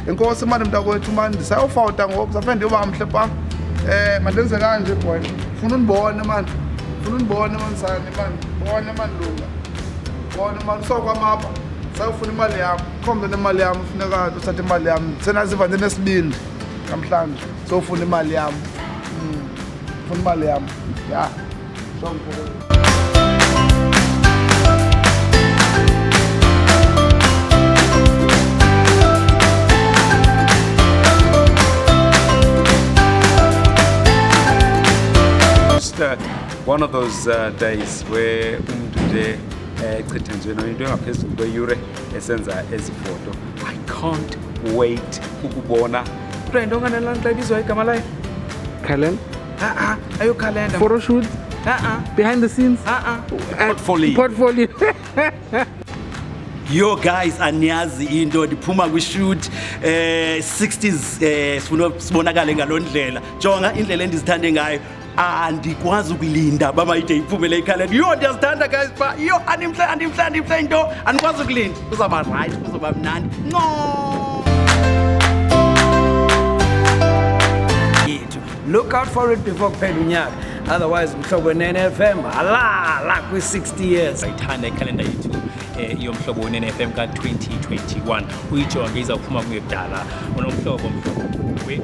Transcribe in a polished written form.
Enkosi manje mntakwethu manje ndisayofawuta ngoku safe ndiyobamhle pha. Mandenze kanje boy. Ufuna undibone manje. Ufuna undibone manje sani manje. Bona manje lunga. Bona manje sokwamapha. Sayofuna imali yami. Khombe nemali yami ufuneka uthathe imali yami. Senaziva nesibindi namhlanje. Sofuna imali yami. Ufuna imali yami. Ya. One of those days where umntu echithanjwe into engaphezulu kweyure esenza ezi foto. I can't wait ukubona. Kuthiwa into onganelanta ibizwa igama layo? Calendar? Ayo calendar. Photo shoot? Behind the scenes? Portfolio. Yo guys, aniyazi into diphuma kwi-shoot 60s sibonakale ngaloo ndlela. Jonga indlela endizithande ngayo. Andikwazi ukulinda bamayide iphumele ikhalenda. Yo ndiyazithanda guys pha. Yo andimhla into andikwazi ukulinda. Kuzawuba right, kuzawuba mnandi. No. Look out for it before kuphela unyaka. Otherwise mhlobo ne-NFM la kwi-60 years. Ayithanda ikhalenda yethu yomhlobo ne-NFM ka-2021. Uyijonge izawuphuma kungekudala. Unomhlobo we